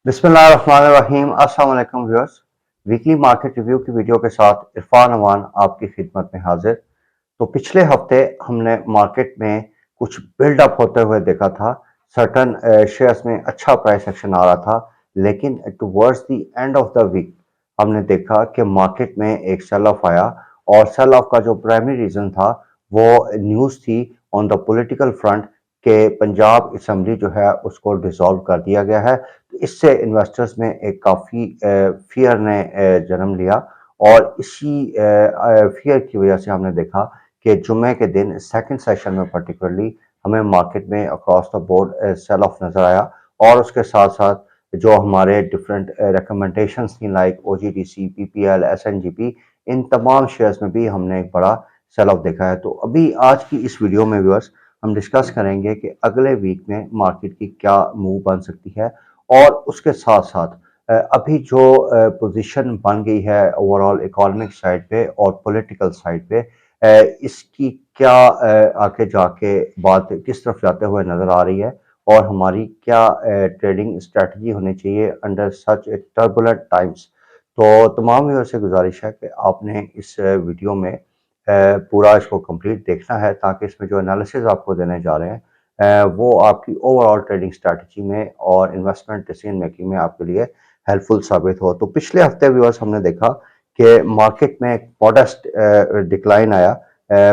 बिस्मिल्लाहिर्रहमानिर्रहीम। अस्सलाम वालेकुम व्यूअर्स। वीकली मार्केट रिव्यू की वीडियो के साथ इरफान अमान आपकी खिदमत में हाजिर। तो पिछले हफ्ते हमने मार्केट में कुछ बिल्डअप होते हुए देखा था। सर्टन शेयर्स में अच्छा प्राइस एक्शन आ रहा था, लेकिन towards the end of the week हमने देखा कि मार्केट में एक सेल ऑफ आया, और सेल ऑफ का जो प्राइमरी रीजन था वो न्यूज़ थी ऑन द पॉलिटिकल फ्रंट के पंजाब असम्बली जो है उसको डिसॉल्व कर दिया गया है। तो इससे इन्वेस्टर्स में एक काफ़ी फियर ने जन्म लिया, और इसी फियर की वजह से हमने देखा कि जुम्मे के दिन सेकंड सेशन में पर्टिकुलरली हमें मार्केट में across the board sell off नज़र आया। और उसके साथ साथ जो हमारे डिफरेंट रिकमेंडेशंस थी लाइक ओजीडीसी, पीपीएल, एसएनजीपी, इन तमाम शेयर्स में भी हमने एक बड़ा सेल ऑफ देखा है। तो अभी आज की इस वीडियो में व्यूअर्स हम डिस्कस करेंगे कि अगले वीक में मार्केट की क्या मूव बन सकती है, और उसके साथ साथ अभी जो पोजीशन बन गई है ओवरऑल इकोनॉमिक साइड पे और पॉलिटिकल साइड पे, इसकी क्या आगे जाके बात किस तरफ जाते हुए नज़र आ रही है, और हमारी क्या ट्रेडिंग स्ट्रेटजी होनी चाहिए अंडर सच टर्बुलेंट टाइम्स। तो तमाम व्यूअर्स से गुजारिश है कि आपने इस वीडियो में पूरा इसको कंप्लीट देखना है, ताकि इसमें जो एनालिसिस आपको देने जा रहे हैं वो आपकी ओवरऑल ट्रेडिंग स्ट्रैटेजी में और इन्वेस्टमेंट डिसीजन मेकिंग में आपके लिए हेल्पफुल साबित हो। तो पिछले हफ्ते व्यूअर्स हमने देखा कि मार्केट में एक मॉडेस्ट डिक्लाइन आया।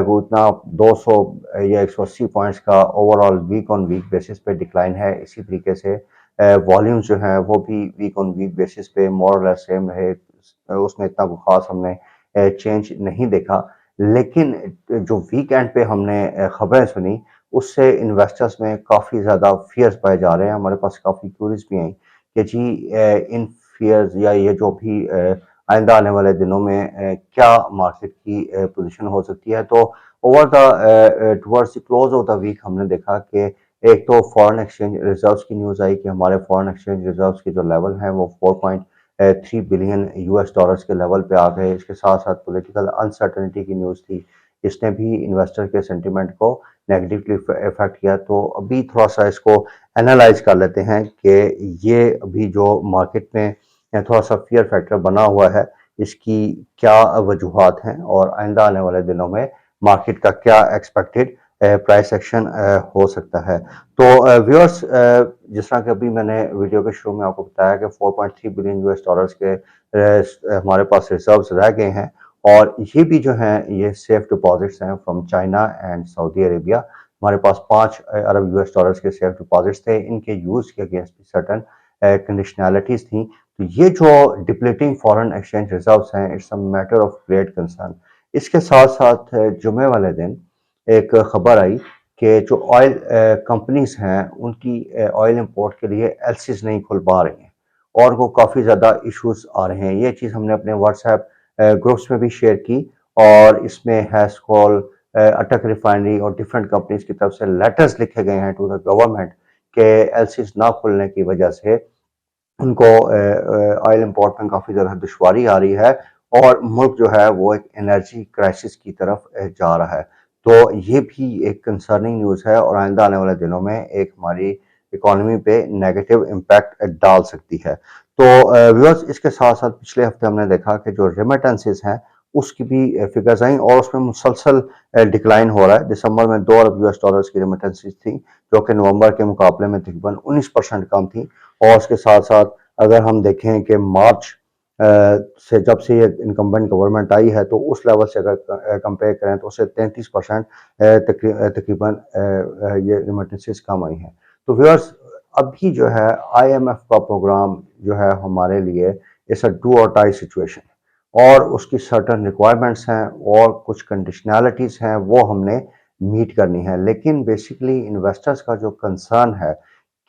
वो उतना 200 या 180 पॉइंट्स का overall week on week basis पे डिक्लाइन है। इसी तरीके से वॉल्यूम जो है वो भी वीक ऑन वीक बेसिस पे मोर और लेस सेम रहे, उसमें इतना कोई खास हमने चेंज नहीं देखा। लेकिन जो वीकेंड पे हमने खबरें सुनी, उससे इन्वेस्टर्स में काफ़ी ज़्यादा फियर्स पाए जा रहे हैं। हमारे पास काफ़ी क्यूरीज भी आई कि जी इन फियर्स या ये जो भी आइंदा आने वाले दिनों में क्या मार्केट की पोजीशन हो सकती है। तो over the towards the close of the week हमने देखा कि एक तो फॉरेन एक्सचेंज रिजर्व्स की न्यूज़ आई कि हमारे फॉरेन एक्सचेंज रिजर्व्स के जो लेवल हैं वो 4.3 बिलियन यूएस डॉलर्स के लेवल पे आ गए। इसके साथ साथ पॉलिटिकल अनसर्टेनिटी की न्यूज़ थी, इसने भी इन्वेस्टर के सेंटिमेंट को नेगेटिवली इफेक्ट किया। तो अभी थोड़ा सा इसको एनालाइज कर लेते हैं कि ये अभी जो मार्केट में थोड़ा सा फियर फैक्टर बना हुआ है, इसकी क्या वजूहात हैं, और आइंदा आने वाले दिनों में मार्केट का क्या एक्सपेक्टेड प्राइस एक्शन हो सकता है। तो व्यूअर्स, जिस तरह कि अभी मैंने वीडियो के शुरू में आपको बताया कि 4.3 बिलियन यूएस डॉलर्स के हमारे पास रिजर्व्स रह गए हैं, और ये भी जो हैं ये सेफ डिपॉजिट्स हैं from China and Saudi Arabia. हमारे पास 5 अरब यूएस डॉलर्स के सेफ डिपॉजिट्स थे, इनके यूज़ के अगेंस्ट भी सर्टन कंडीशनैलिटीज़ थी। तो ये जो डिप्लीटिंग फॉरेन एक्सचेंज रिजर्व्स हैं, it's a matter of great concern. इसके साथ साथ जुमे वाले दिन एक खबर आई कि जो ऑयल कंपनीज हैं उनकी ऑयल इंपोर्ट के लिए एलसीज नहीं खुल पा रही हैं, और वो काफ़ी ज़्यादा इश्यूज आ रहे हैं। ये चीज़ हमने अपने व्हाट्सएप ग्रुप्स में भी शेयर की, और इसमें हैस्कॉल, अटक रिफाइनरी और डिफरेंट कंपनीज की तरफ से लेटर्स लिखे गए हैं टू द गवर्नमेंट के एलसीज ना खुलने की वजह से उनको ऑयल इंपोर्ट में काफ़ी ज़्यादा दुश्वारी आ रही है, और मुल्क जो है वो एक एनर्जी क्राइसिस की तरफ जा रहा है। तो ये भी एक कंसर्निंग न्यूज़ है, और आइंदा आने वाले दिनों में एक हमारी इकोनॉमी पे नेगेटिव इम्पैक्ट डाल सकती है। तो व्यूअर्स, इसके साथ साथ पिछले हफ्ते हमने देखा कि जो रेमिटेंसेस हैं उसकी भी फिगर्स आई, और उसमें मुसलसल डिक्लाइन हो रहा है। दिसंबर में 2 अरब यूएस डॉलर्स की रेमिटेंसेस थी, जो कि नवंबर के मुकाबले में तकरीबन 19% कम थी। और उसके साथ साथ अगर हम देखें कि मार्च से जब से ये इनकम्बेंट गवर्नमेंट आई है, तो उस लेवल से अगर कंपेयर करें तो उससे 33% तकरीबन ये रेमिटेंसेस कम आई हैं। तो व्यूअर्स, अभी जो है आईएमएफ का प्रोग्राम जो है हमारे लिए इट्स अ डू और डाई सिचुएशन, और उसकी सर्टन रिक्वायरमेंट्स हैं और कुछ कंडीशनैलिटीज़ हैं वो हमने मीट करनी है। लेकिन बेसिकली इन्वेस्टर्स का जो कंसर्न है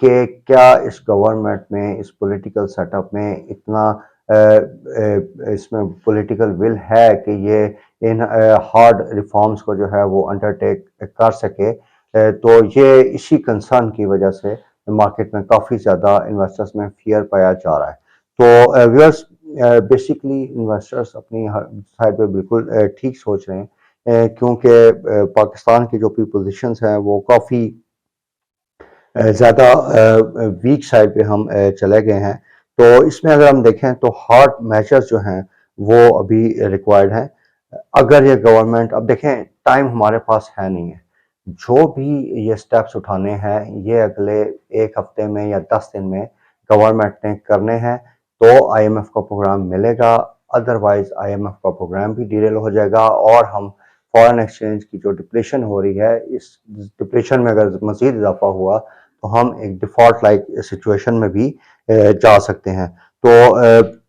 कि क्या इस गवर्नमेंट में, इस पॉलिटिकल सेटअप में इतना इसमें पॉलिटिकल विल है कि ये इन हार्ड रिफॉर्म्स को जो है वो अंडरटेक कर सके। तो ये इसी कंसर्न की वजह से मार्केट में काफ़ी ज़्यादा इन्वेस्टर्स में फियर पाया जा रहा है। तो व्यूअर्स, बेसिकली इन्वेस्टर्स अपनी साइड पे बिल्कुल ठीक सोच रहे हैं, क्योंकि पाकिस्तान की जो पोजीशंस हैं वो काफ़ी ज़्यादा वीक साइड पे हम चले गए हैं। तो इसमें अगर हम देखें तो हार्ड मेजर्स जो हैं वो अभी रिक्वायर्ड हैं। अगर ये गवर्नमेंट, अब देखें टाइम हमारे पास है नहीं है, जो भी ये स्टेप्स उठाने हैं ये अगले 1 हफ्ते में या 10 दिन में गवर्नमेंट ने करने हैं, तो आईएमएफ का प्रोग्राम मिलेगा। अदरवाइज आईएमएफ का प्रोग्राम भी डिरेल हो जाएगा और हम फॉरेन एक्सचेंज की जो डिप्लेशन हो रही है, इस डिप्लेशन में अगर मजीद इजाफा हुआ तो हम एक डिफॉल्ट लाइक सिचुएशन में भी जा सकते हैं। तो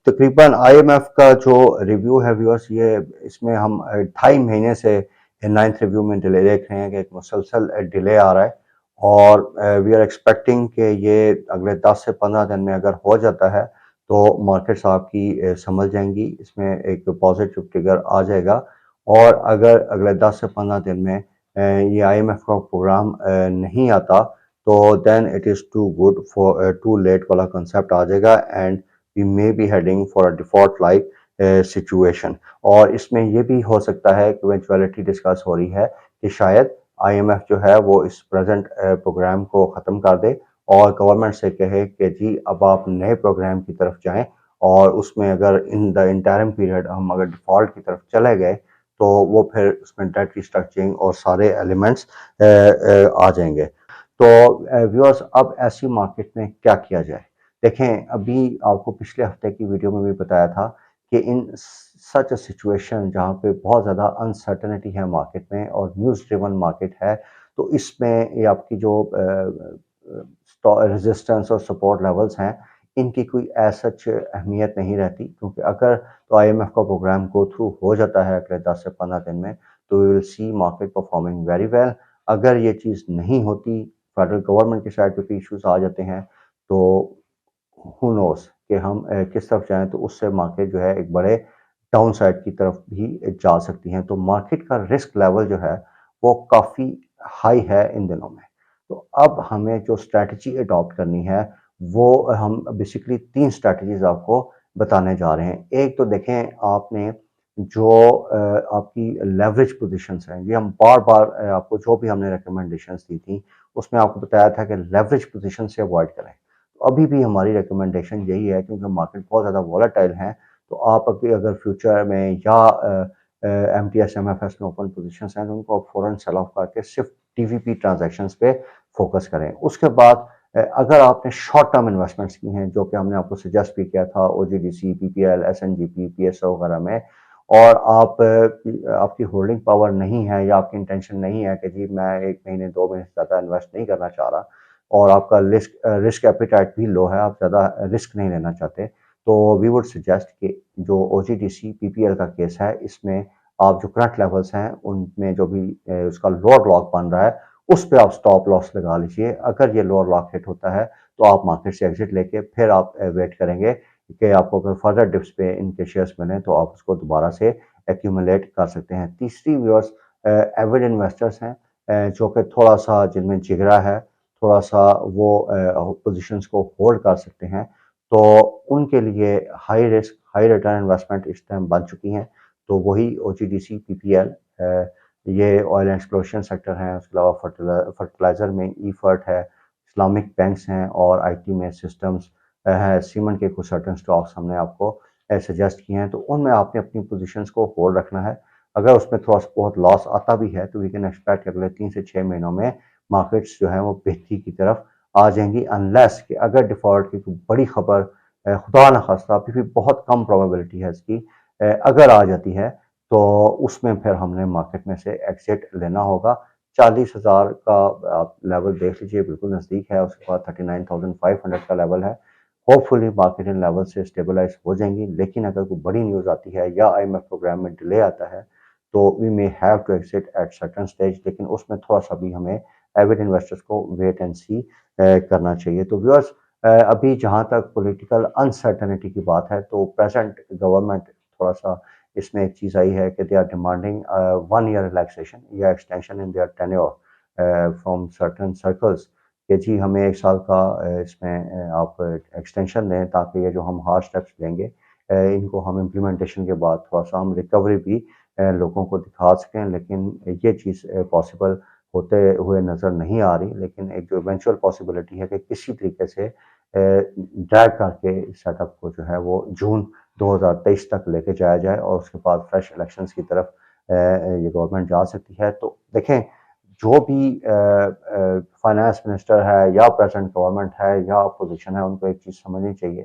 तकरीबन आईएमएफ का जो रिव्यू है व्यूअर्स, ये इसमें हम 2.5 महीने से 9th रिव्यू में डिले देख रहे हैं कि एक मुसलसल डिले आ रहा है, और वी आर एक्सपेक्टिंग कि ये अगले 10 से 15 दिन में अगर हो जाता है तो मार्केट्स आपकी समझ जाएंगी, इसमें एक पॉजिटिव ट्रिगर आ जाएगा। और अगर अगले 10 से 15 दिन में ये आईएमएफ का प्रोग्राम नहीं आता तो then it is too good for too late वाला कंसेप्ट आ जाएगा, and we may be heading for a default like situation. और इसमें ये भी हो सकता है कि इवेंचुअलिटी डिस्कस हो रही है कि शायद आईएमएफ जो है वो इस प्रेजेंट प्रोग्राम को ख़त्म कर दे और गवर्नमेंट से कहे कि जी अब आप नए प्रोग्राम की तरफ जाएं, और उसमें अगर इन द इंटरिम पीरियड हम अगर डिफ़ॉल्ट की तरफ चले गए तो वो फिर उसमें डेट रिस्ट्रक्चरिंग और सारे एलिमेंट्स आ जाएंगे। तो व्यूअर्स, अब ऐसी मार्केट में क्या किया जाए? देखें, अभी आपको पिछले हफ्ते की वीडियो में भी बताया था कि इन सच अ सिचुएशन जहाँ पे बहुत ज़्यादा अनसर्टेनिटी है मार्केट में और न्यूज़ ड्रिवन मार्केट है, तो इसमें ये आपकी जो रेजिस्टेंस और सपोर्ट लेवल्स हैं, इनकी कोई एज सच अहमियत नहीं रहती, क्योंकि अगर तो आईएमएफ का प्रोग्राम गो थ्रू हो जाता है अगले 10 से 15 दिन में, तो we will see market performing very well. अगर ये चीज़ नहीं होती, फेडरल गवर्नमेंट की साइड पे भी इश्यूज आ जाते हैं, तो हु नोस कि हम किस तरफ जाएं, तो उससे मार्केट जो है एक बड़े डाउन साइड की तरफ भी जा सकती हैं। तो मार्केट का रिस्क लेवल जो है वो काफ़ी हाई है इन दिनों में। तो अब हमें जो स्ट्रैटेजी अडॉप्ट करनी है वो हम बेसिकली 3 स्ट्रैटेजीज आपको बताने जा रहे हैं। एक तो देखें, आपने जो आपकी लेवरेज पोजीशंस हैं, ये हम बार बार आपको जो भी हमने रिकमेंडेशंस दी थी उसमें आपको बताया था कि लेवरेज पोजीशन से अवॉइड करें। तो अभी भी हमारी रिकमेंडेशन यही है, क्योंकि मार्केट बहुत ज़्यादा वॉलेटाइल है। तो आप अभी अगर फ्यूचर में या M T S M F S में ओपन पोजिशन हैं तो उनको आप फ़ौरन सेल ऑफ करके सिर्फ टीवीपी ट्रांजेक्शंस पे फोकस करें। उसके बाद अगर आपने शॉर्ट टर्म इन्वेस्टमेंट्स की हैं, जो कि हमने आपको सजेस्ट भी किया था O G D C, P P L, S N G P, P S O वगैरह में, और आप आपकी होल्डिंग पावर नहीं है या आपकी इंटेंशन नहीं है कि जी मैं 1 महीने 2 महीने से ज़्यादा इन्वेस्ट नहीं करना चाह रहा, और आपका रिस्क एपिटाइट भी लो है, आप ज़्यादा रिस्क नहीं लेना चाहते, तो वी वुड सजेस्ट कि जो O G D C P P L का केस है, इसमें आप जो करंट लेवल्स हैं उनमें जो भी उसका लोअर ब्लॉक बन रहा है उस पर आप स्टॉप लॉस लगा लीजिए। अगर ये लोअर ब्लॉक हिट होता है तो आप मार्केट से एग्जिट लेके फिर आप वेट करेंगे कि आपको अगर फर्दर डिप्स पे इनके शेयर्स मिलें तो आप उसको दोबारा से एक्यूमुलेट कर सकते हैं। तीसरी व्यूअर्स एविड इन्वेस्टर्स हैं, जो कि थोड़ा सा जिनमें जिगरा है, थोड़ा सा वो पोजीशंस को होल्ड कर सकते हैं, तो उनके लिए high risk high return investment इस टाइम बन चुकी हैं। तो वही O G D C P P L, ये ऑयल एंड एक्सप्लोरेशन सेक्टर हैं, उसके अलावा फर्टिलाइज़र में ई फर्ट है, इस्लामिक बैंक्स हैं, और आईटी में सिस्टम्स है, सीमेंट के कुछ सर्टेन स्टॉक्स हमने आपको सजेस्ट किए हैं। तो उनमें आपने अपनी पोजीशंस को होल्ड रखना है। अगर उसमें थोड़ा सा बहुत लॉस आता भी है तो वी कैन एक्सपेक्ट अगले 3 से 6 महीनों में मार्केट्स जो है वो बेहतरी की तरफ आ जाएंगी, अनलेस कि अगर डिफॉल्ट की कोई बड़ी खबर खुदा न खास्ता, अभी भी बहुत कम प्रोबेबिलिटी है इसकी, अगर आ जाती है तो उसमें फिर हमने मार्केट में से एग्जिट लेना होगा। 40,000 का आप लेवल देख लीजिए, बिल्कुल नज़दीक है। उसके बाद 39,500 का लेवल है। होपफुली मार्केट इन लेवल से स्टेबलाइज हो जाएंगी, लेकिन अगर कोई बड़ी न्यूज़ आती है या आईएमएफ प्रोग्राम में डिले आता है तो we may have to exit at certain stage, लेकिन उसमें थोड़ा सा भी हमें एविड इन्वेस्टर्स को वेट एंड सी करना चाहिए। तो व्यूअर्स, अभी जहाँ तक पॉलिटिकल अनसर्टेनिटी की बात है, तो प्रेजेंट गवर्नमेंट थोड़ा सा इसमें एक चीज़ आई है कि they are demanding 1 year relaxation या extension in their tenure from certain circles, कि जी हमें 1 साल का इसमें आप एक्सटेंशन दें, ताकि ये जो हम हार्ड स्टेप्स लेंगे इनको हम इम्प्लीमेंटेशन के बाद थोड़ा सा हम रिकवरी भी लोगों को दिखा सकें। लेकिन ये चीज़ पॉसिबल होते हुए नज़र नहीं आ रही, लेकिन एक जो इवेंचुअल पॉसिबिलिटी है कि किसी तरीके से ड्रैग करके सेटअप को जो है वो जून 2023 तक लेके जाया जाए और उसके बाद फ्रेश इलेक्शंस की तरफ ये गवर्नमेंट जा सकती है। तो देखें, जो भी फाइनेंस मिनिस्टर है या प्रेजेंट गवर्नमेंट है या अपोजिशन है, उनको एक चीज़ समझनी चाहिए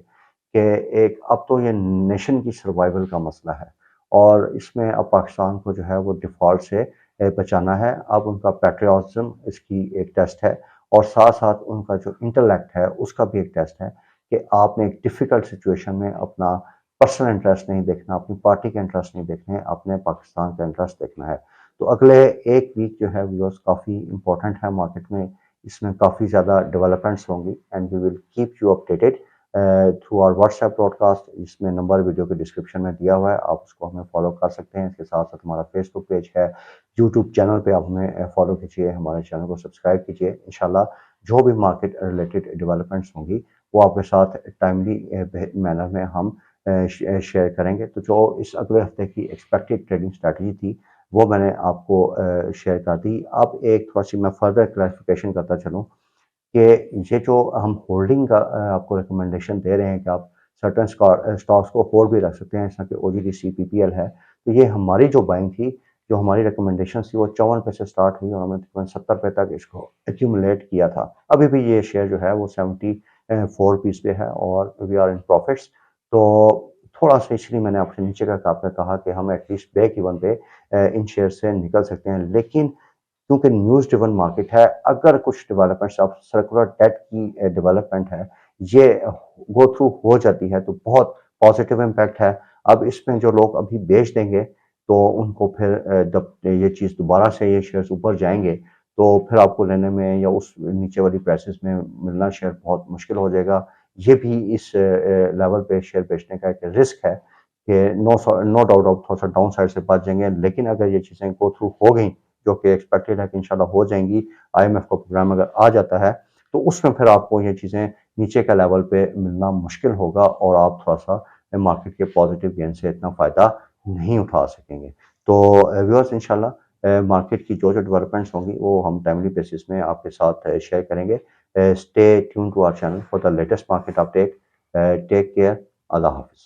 कि एक अब तो ये नेशन की सर्वाइवल का मसला है और इसमें अब पाकिस्तान को जो है वो डिफ़ॉल्ट से बचाना है। अब उनका पैट्रियटिज़्म इसकी एक टेस्ट है और साथ-साथ उनका जो इंटेलेक्ट है उसका भी एक टेस्ट है कि आपने एक डिफ़िकल्ट सिचुएशन में अपना पर्सनल इंटरेस्ट नहीं देखना, अपनी पार्टी के इंटरेस्ट नहीं देखने, अपने पाकिस्तान का इंटरेस्ट देखना है। तो अगले एक वीक जो है व्यूअर्स काफ़ी इंपॉर्टेंट है मार्केट में, इसमें काफ़ी ज़्यादा डेवलपमेंट्स होंगी and we will keep you updated through our WhatsApp broadcast. इसमें नंबर वीडियो के डिस्क्रिप्शन में दिया हुआ है, आप उसको हमें फॉलो कर सकते हैं। इसके साथ साथ हमारा फेसबुक पेज है, यूट्यूब चैनल पे आप हमें फॉलो कीजिए, हमारे चैनल को सब्सक्राइब कीजिए। इंशाल्लाह जो भी मार्केट रिलेटेड डेवलपमेंट्स होंगी वो आपके साथ टाइमली मैनर में हम शेयर करेंगे। तो जो इस अगले हफ्ते की एक्सपेक्टेड ट्रेडिंग स्ट्रैटेजी थी वो मैंने आपको शेयर कर दी। अब एक थोड़ा-सी मैं फर्दर क्लैरिफिकेशन करता चलूँ कि ये जो हम होल्डिंग का आपको रिकमेंडेशन दे रहे हैं कि आप सर्टेन स्टॉक्स को होल्ड भी रख सकते हैं, जैसा कि ओजीडीसी, पीपीएल है। तो ये हमारी जो बाइंग थी, जो हमारी रिकमेंडेशन थी वो 54 पे से स्टार्ट हुई और हमने तकरीबन 70 पे तक इसको एक्यूमुलेट किया था। अभी भी ये शेयर जो है वो 74 रुपीज़ पे है और वी आर इन प्रॉफिट्स। तो थोड़ा-सा इसलिए मैंने आपसे नीचे का आपने कहा कि हम एटलीस्ट ब्रेक इवन पे इन शेयर से निकल सकते हैं। लेकिन क्योंकि न्यूज़ ड्रिवन मार्केट है, अगर कुछ डेवलपमेंट्स अब सर्कुलर डेट की डेवलपमेंट है, ये गो थ्रू हो जाती है तो बहुत पॉजिटिव इम्पैक्ट है। अब इसमें जो लोग अभी बेच देंगे तो उनको फिर जब ये चीज़ दोबारा से ये शेयर्स ऊपर जाएँगे, तो फिर आपको लेने में या उस नीचे वाली प्राइसेज़ में मिलना शेयर बहुत मुश्किल हो जाएगा। ये भी इस लेवल पे शेयर बेचने का एक रिस्क है कि नो डाउट आप थोड़ा-सा डाउन साइड से बच जाएँगे। लेकिन अगर ये चीज़ें गो थ्रू हो गई, जो कि एक्सपेक्टेड है कि इंशाल्लाह हो जाएँगी, आईएमएफ का प्रोग्राम अगर आ जाता है, तो उसमें फिर आपको ये चीज़ें नीचे के लेवल पे मिलना मुश्किल होगा और आप थोड़ा-सा मार्केट के पॉजिटिव गेन से इतना फ़ायदा नहीं उठा सकेंगे। तो व्यूअर्स, इंशाल्लाह मार्केट की जो-जो डेवलपमेंट्स होंगी, वो हम टाइमली बेसिस में आपके साथ शेयर करेंगे। Stay tuned to our channel for the latest market update. Take care. अल्लाह हाफ़िज़।